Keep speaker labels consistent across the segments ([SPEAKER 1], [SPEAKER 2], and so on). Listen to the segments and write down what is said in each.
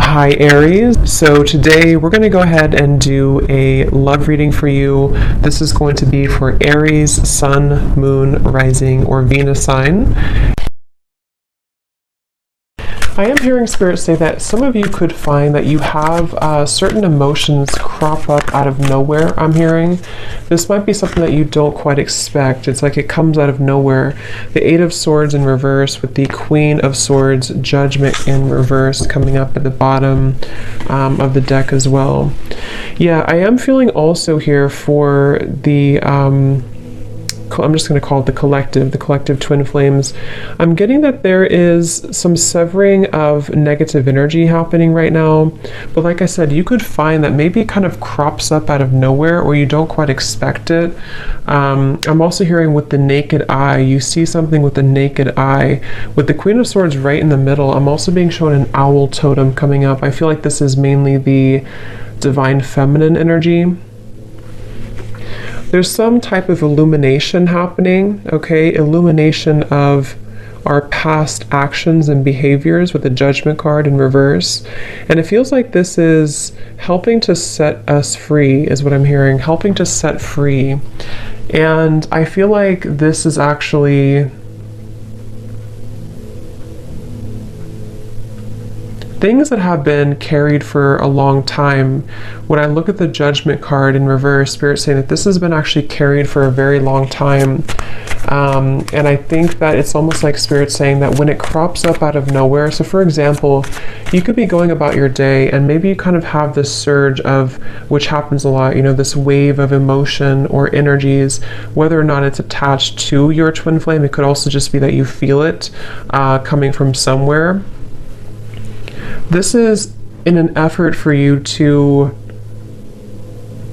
[SPEAKER 1] Hi Aries, so today we're going to go ahead and do a love reading for you. This is going to be for Aries, Sun, Moon, Rising, or Venus sign. I am hearing Spirit say that some of you could find that you have certain emotions crop up out of nowhere, I'm hearing. This might be something that you don't quite expect. It's like it comes out of nowhere. The Eight of Swords in reverse with the Queen of Swords, Judgment in reverse coming up at the bottom of the deck as well. Yeah, I am feeling also here for the... I'm just going to call it the collective twin flames. I'm getting that there is some severing of negative energy happening right now. But like I said, you could find that maybe it kind of crops up out of nowhere or you don't quite expect it. I'm also hearing with the naked eye, you see something with the naked eye. With the Queen of Swords right in the middle, I'm also being shown an owl totem coming up. I feel like this is mainly the divine feminine energy. There's some type of illumination happening, okay? Illumination of our past actions and behaviors with the Judgment card in reverse. And it feels like this is helping to set us free, is what I'm hearing, helping to set free. And I feel like this is actually things that have been carried for a long time. When I look at the Judgment card in reverse, Spirit saying that this has been actually carried for a very long time. And I think that it's almost like Spirit saying that when it crops up out of nowhere, so for example, you could be going about your day and maybe you kind of have this surge of, which happens a lot, you know, this wave of emotion or energies, whether or not it's attached to your twin flame. It could also just be that you feel it coming from somewhere. This is in an effort for you to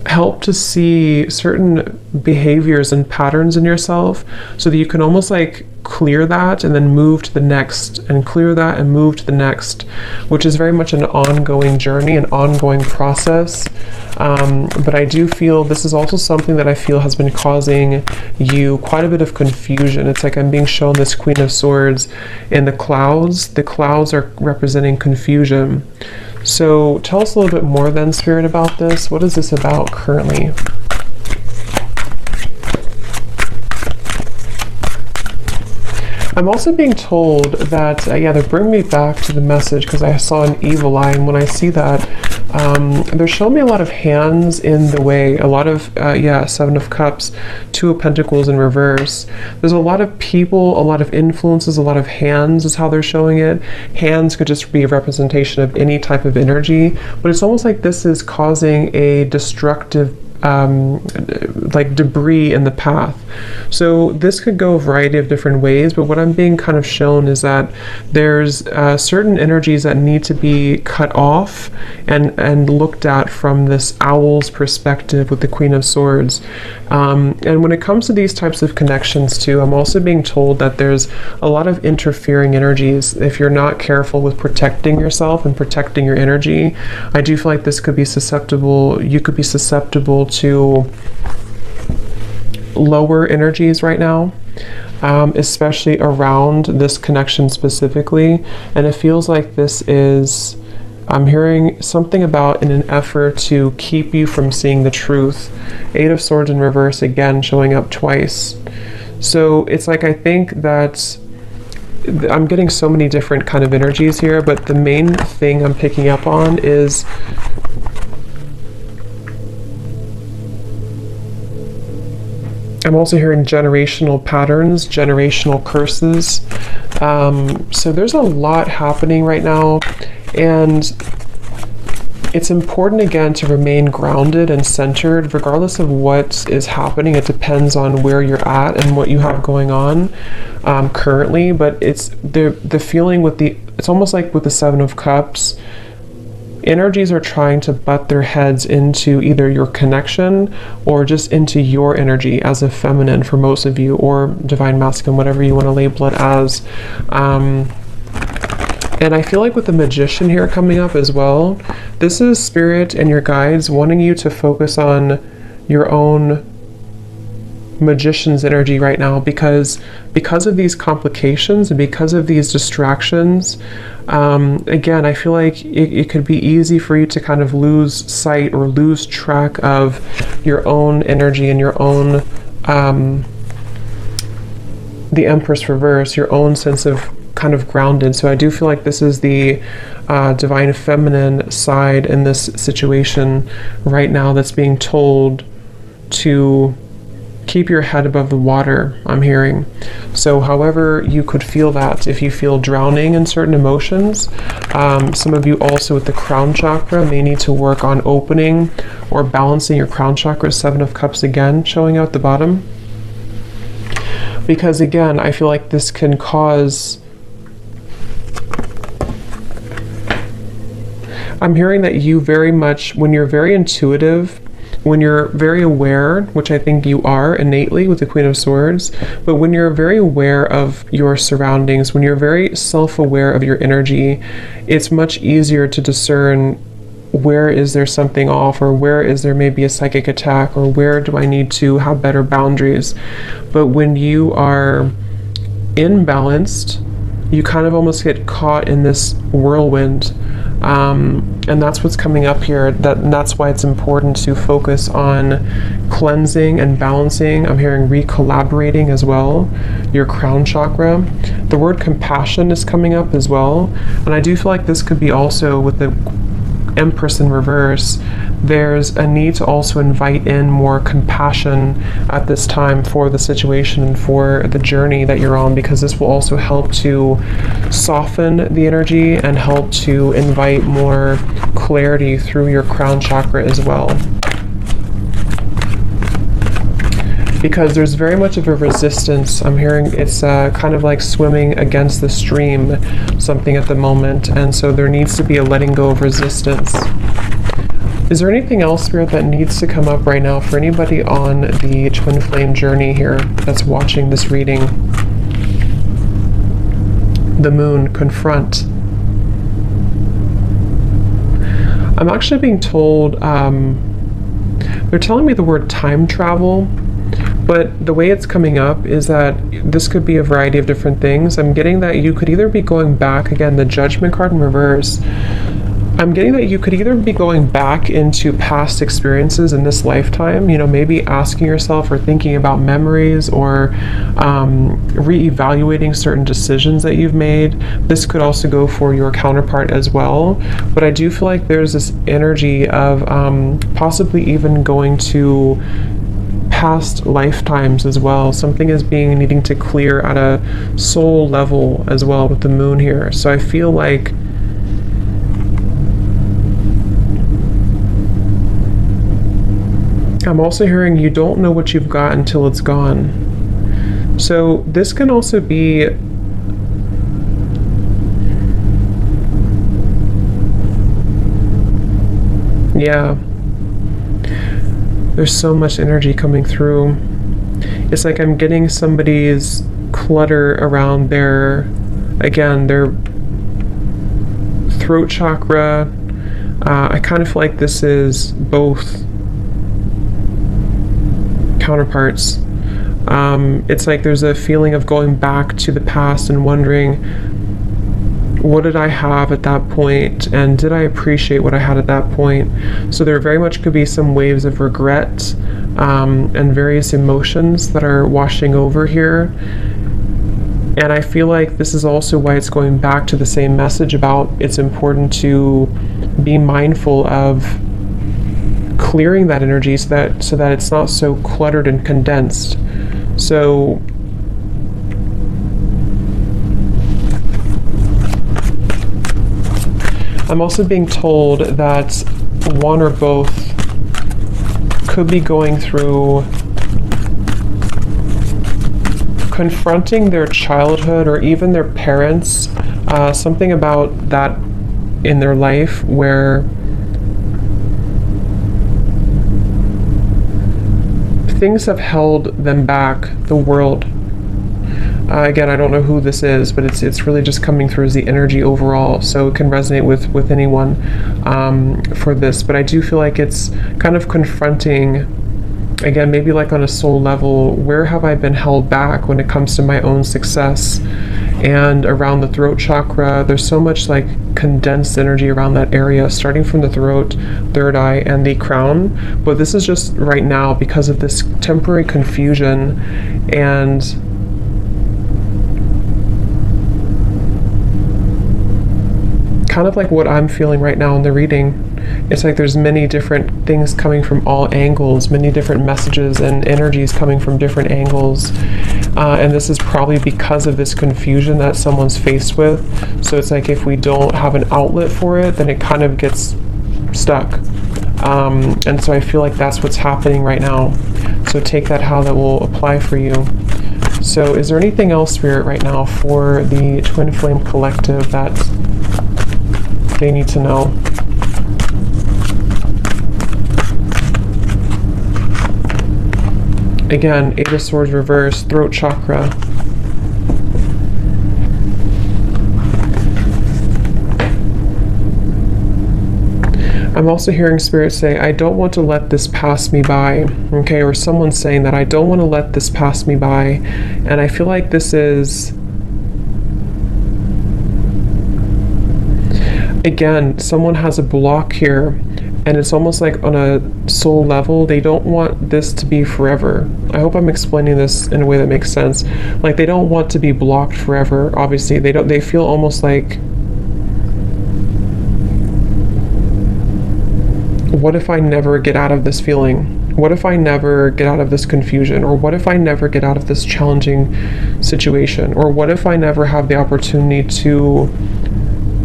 [SPEAKER 1] help to see certain behaviors and patterns in yourself so that you can almost like clear that and then move to the next and clear that and move to the next, which is very much an ongoing journey, an ongoing process. But I do feel this is also something that I feel has been causing you quite a bit of confusion. It's like I'm being shown this Queen of Swords in the clouds. The clouds are representing confusion. So tell us a little bit more then, Spirit, about this. What is this about currently? I'm also being told that, yeah, they're bringing me back to the message because I saw an evil eye, and when I see that, they're showing me a lot of hands in the way, a lot of, yeah, Seven of Cups, Two of Pentacles in reverse. There's a lot of people, a lot of influences, a lot of hands is how they're showing it. Hands could just be a representation of any type of energy, but it's almost like this is causing a destructive like debris in the path. So this could go a variety of different ways, but what I'm being kind of shown is that there's certain energies that need to be cut off and looked at from this owl's perspective with the Queen of Swords. And when it comes to these types of connections too, I'm also being told that there's a lot of interfering energies. If you're not careful with protecting yourself and protecting your energy, I do feel like this could be susceptible, you could be susceptible to lower energies right now, especially around this connection specifically. And it feels like this is, I'm hearing something about in an effort to keep you from seeing the truth. Eight of Swords in reverse again showing up twice. So it's like, I think that I'm getting so many different kind of energies here, but the main thing I'm picking up on is I'm also hearing generational patterns, generational curses. So there's a lot happening right now, and it's important again to remain grounded and centered regardless of what is happening. It depends on where you're at and what you have going on currently, but it's the feeling with it's almost like with the Seven of Cups, energies are trying to butt their heads into either your connection or just into your energy as a feminine for most of you, or divine masculine, whatever you want to label it as. And I feel like with the Magician here coming up as well, this is Spirit and your guides wanting you to focus on your own Magician's energy right now, because of these complications and because of these distractions. Again, I feel like it could be easy for you to kind of lose sight or lose track of your own energy and your own the Empress reverse, your own sense of kind of grounded. So I do feel like this is the divine feminine side in this situation right now that's being told to keep your head above the water, I'm hearing. So however you could feel that, if you feel drowning in certain emotions, some of you also with the crown chakra may need to work on opening or balancing your crown chakra. 7 of Cups again showing out the bottom. Because again, I feel like this can cause... I'm hearing that you very much, when you're very intuitive, when you're very aware, which I think you are innately with the Queen of Swords, but when you're very aware of your surroundings, when you're very self-aware of your energy, it's much easier to discern where is there something off, or where is there maybe a psychic attack, or where do I need to have better boundaries. But when you are imbalanced, you kind of almost get caught in this whirlwind. And that's what's coming up here. And that's why it's important to focus on cleansing and balancing. I'm hearing recollaborating as well, your crown chakra. The word compassion is coming up as well. And I do feel like this could be also with the Empress in reverse. There's a need to also invite in more compassion at this time for the situation and for the journey that you're on, because this will also help to soften the energy and help to invite more clarity through your crown chakra as well. Because there's very much of a resistance. I'm hearing it's kind of like swimming against the stream, something at the moment, and so there needs to be a letting go of resistance. Is there anything else, Spirit, that needs to come up right now for anybody on the twin flame journey here that's watching this reading? The moon, confront. I'm actually being told, they're telling me the word time travel, but the way it's coming up is that this could be a variety of different things. I'm getting that you could either be going back, again, the Judgment card in reverse. I'm getting that you could either be going back into past experiences in this lifetime, you know, maybe asking yourself or thinking about memories, or re-evaluating certain decisions that you've made. This could also go for your counterpart as well. But I do feel like there's this energy of possibly even going to past lifetimes as well. Something is needing to clear at a soul level as well with the moon here. So I feel like I'm also hearing you don't know what you've got until it's gone. So this can also be there's so much energy coming through. It's like I'm getting somebody's clutter around their throat chakra. I kind of feel like this is both counterparts. It's like there's a feeling of going back to the past and wondering, what did I have at that point, and did I appreciate what I had at that point? So there very much could be some waves of regret and various emotions that are washing over here. And I feel like this is also why it's going back to the same message about it's important to be mindful of clearing that energy so that it's not so cluttered and condensed. So I'm also being told that one or both could be going through confronting their childhood or even their parents, something about that in their life where things have held them back, the world. Again, I don't know who this is, but it's really just coming through as the energy overall, so it can resonate with anyone for this. But I do feel like it's kind of confronting Again, maybe like on a soul level, where have I been held back when it comes to my own success? And around the throat chakra, there's so much like condensed energy around that area, starting from the throat, third eye, and the crown. But this is just right now because of this temporary confusion and kind of like what I'm feeling right now in the reading. It's like there's many different things coming from all angles, many different messages and energies coming from different angles. And this is probably because of this confusion that someone's faced with. So it's like if we don't have an outlet for it, then it kind of gets stuck. And so I feel like that's what's happening right now. So take that how that will apply for you. So is there anything else, Spirit, right now for the Twin Flame Collective that they need to know? Again, Eight of Swords reverse, throat chakra. I'm also hearing Spirit say, I don't want to let this pass me by, okay? Or someone's saying that I don't want to let this pass me by. And I feel like this is, again, someone has a block here. And it's almost like on a soul level, they don't want this to be forever. I hope I'm explaining this in a way that makes sense. Like they don't want to be blocked forever. Obviously, they feel almost like, what if I never get out of this feeling? What if I never get out of this confusion? Or what if I never get out of this challenging situation? Or what if I never have the opportunity to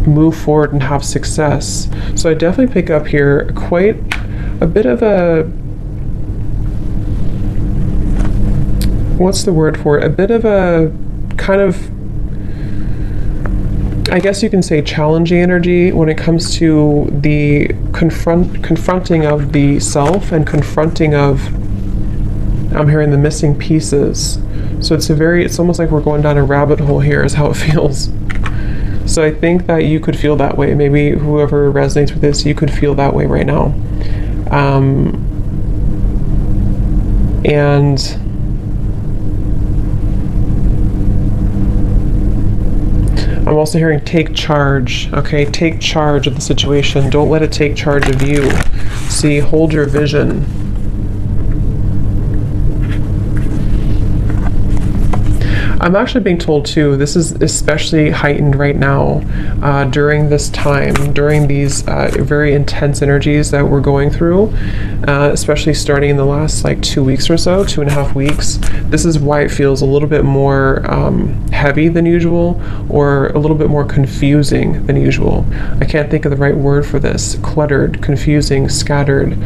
[SPEAKER 1] move forward and have success? So I definitely pick up here quite a bit of a, what's the word for it? A bit of a kind of, I guess you can say challenging energy when it comes to the confronting of the self and confronting of, I'm hearing the missing pieces. So it's almost like we're going down a rabbit hole here is how it feels. So I think that you could feel that way. Maybe whoever resonates with this, you could feel that way right now. And I'm also hearing take charge, okay? Take charge of the situation. Don't let it take charge of you. See, hold your vision. I'm actually being told too, this is especially heightened right now during this time, during these very intense energies that we're going through, especially starting in the last like 2 weeks or so, 2.5 weeks. This is why it feels a little bit more heavy than usual, or a little bit more confusing than usual. I can't think of the right word for this. Cluttered, confusing, scattered.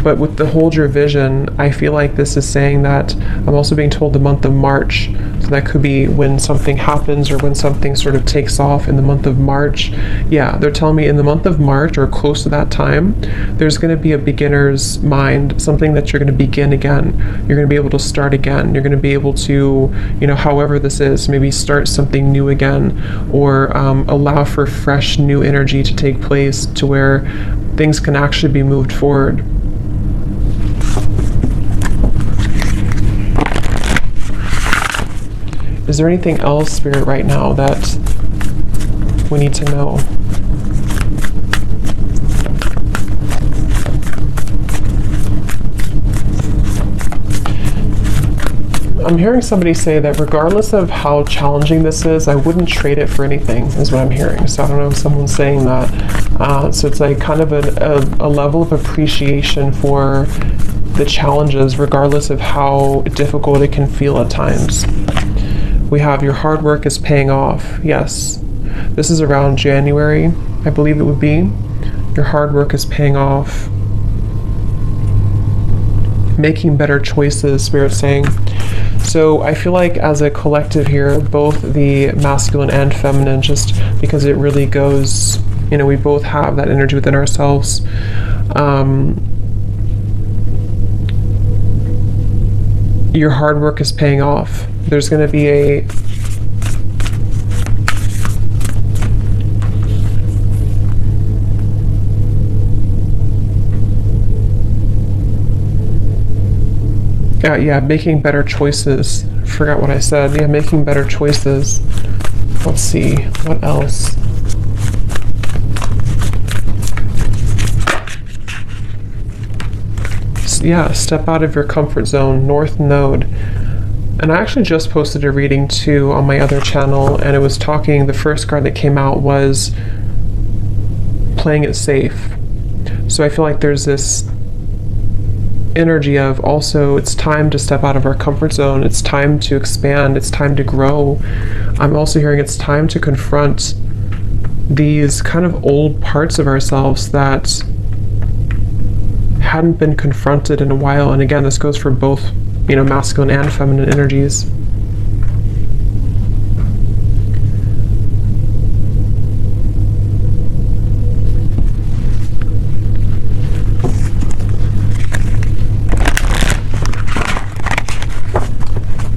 [SPEAKER 1] But with the hold your vision, I feel like this is saying that I'm also being told the month of March. So that could be when something happens or when something sort of takes off in the month of March. Yeah, they're telling me in the month of March or close to that time, there's going to be a beginner's mind, something that you're going to begin again. You're going to be able to start again. You're going to be able to, however this is, maybe start something new again, or allow for fresh new energy to take place to where things can actually be moved forward. Is there anything else, Spirit, right now that we need to know? I'm hearing somebody say that regardless of how challenging this is, I wouldn't trade it for anything, is what I'm hearing. So I don't know if someone's saying that. So it's like kind of a level of appreciation for the challenges, regardless of how difficult it can feel at times. We have your hard work is paying off. Yes, this is around January, I believe it would be. Your hard work is paying off. Making better choices, Spirit's saying. So I feel like as a collective here, both the masculine and feminine, just because it really goes, we both have that energy within ourselves. Your hard work is paying off. There's going to be a Yeah, making better choices. Forgot what I said. Yeah, making better choices. Let's see, what else? Yeah, step out of your comfort zone, North Node. And I actually just posted a reading too on my other channel, and it was talking, the first card that came out was playing it safe. So I feel like there's this energy of also it's time to step out of our comfort zone, it's time to expand, it's time to grow. I'm also hearing it's time to confront these kind of old parts of ourselves that hadn't been confronted in a while. And again, this goes for both, you know, masculine and feminine energies.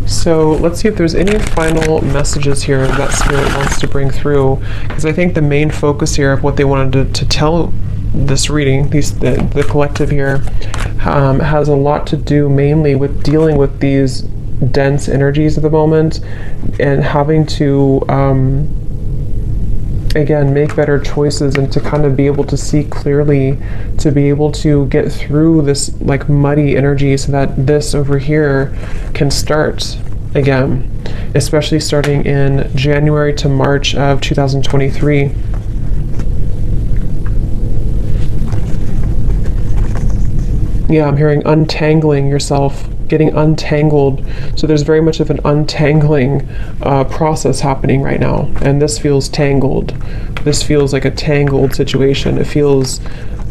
[SPEAKER 1] So let's see if there's any final messages here that Spirit wants to bring through, because I think the main focus here of what they wanted to tell this reading, the collective here, has a lot to do mainly with dealing with these dense energies at the moment and having to again make better choices and to kind of be able to see clearly, to be able to get through this like muddy energy so that this over here can start again, especially starting in January to March of 2023. Yeah, I'm hearing untangling yourself, getting untangled. So there's very much of an untangling process happening right now. And this feels tangled. This feels like a tangled situation. It feels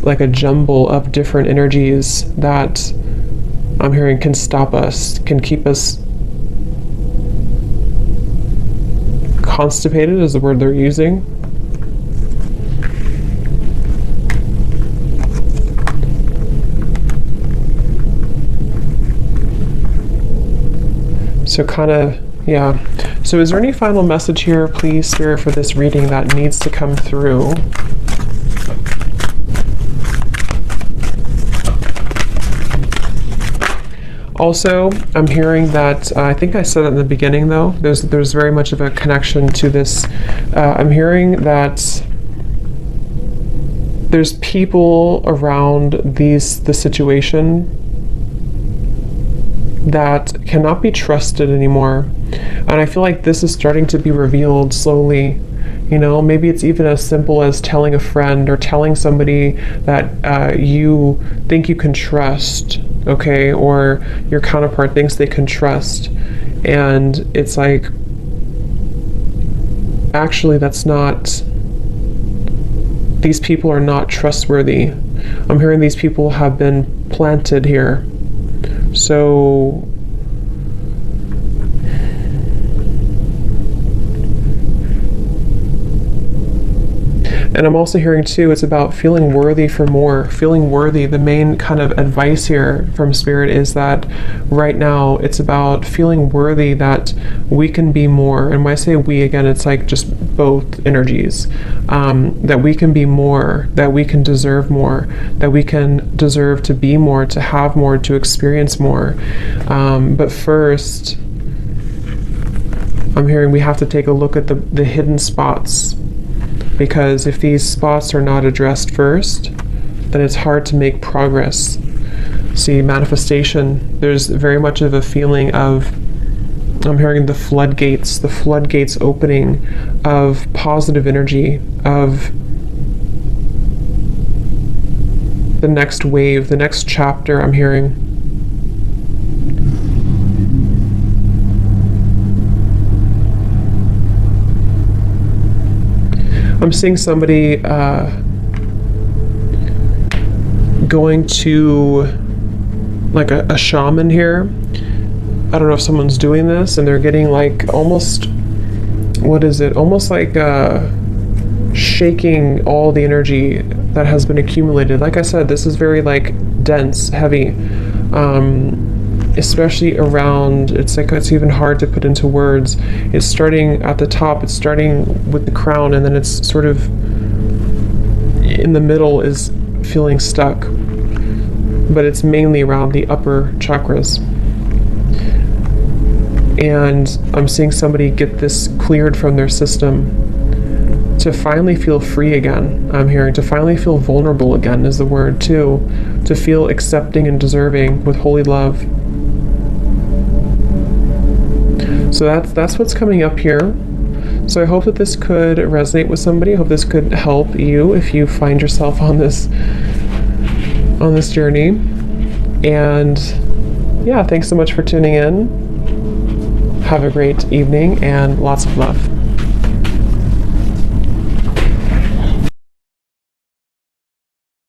[SPEAKER 1] like a jumble of different energies that I'm hearing can stop us, can keep us constipated is the word they're using. So kind of, yeah. So is there any final message here, please, Spirit, for this reading that needs to come through? Also, I'm hearing that, I think I said it in the beginning though, there's very much of a connection to this. I'm hearing that there's people around the situation that cannot be trusted anymore. And I feel like this is starting to be revealed slowly. You know, maybe it's even as simple as telling a friend or telling somebody that you think you can trust, okay, or your counterpart thinks they can trust. And it's like, actually, that's not, these people are not trustworthy. I'm hearing these people have been planted here. So and I'm also hearing too, it's about feeling worthy for more, feeling worthy. The main kind of advice here from Spirit is that right now it's about feeling worthy that we can be more. And when I say we, again, it's like just both energies, that we can be more, that we can deserve more, that we can deserve to be more, to have more, to experience more. But first, I'm hearing we have to take a look at the hidden spots. Because if these spots are not addressed first, then it's hard to make progress. See, manifestation, there's very much of a feeling of, I'm hearing the floodgates opening of positive energy, of the next wave, the next chapter, I'm hearing. I'm seeing somebody going to like a shaman here. I don't know if someone's doing this and they're getting like almost, what is it? Almost like shaking all the energy that has been accumulated. Like I said, this is very like dense, heavy, especially around, it's like it's even hard to put into words. It's starting at the top, it's starting with the crown, and then it's sort of in the middle is feeling stuck, but it's mainly around the upper chakras. And I'm seeing somebody get this cleared from their system to finally feel free again. I'm hearing to finally feel vulnerable again is the word too. To feel accepting and deserving with holy love. So that's what's coming up here. So I hope that this could resonate with somebody. I hope this could help you if you find yourself on this journey. And yeah, thanks so much for tuning in. Have a great evening and lots of love.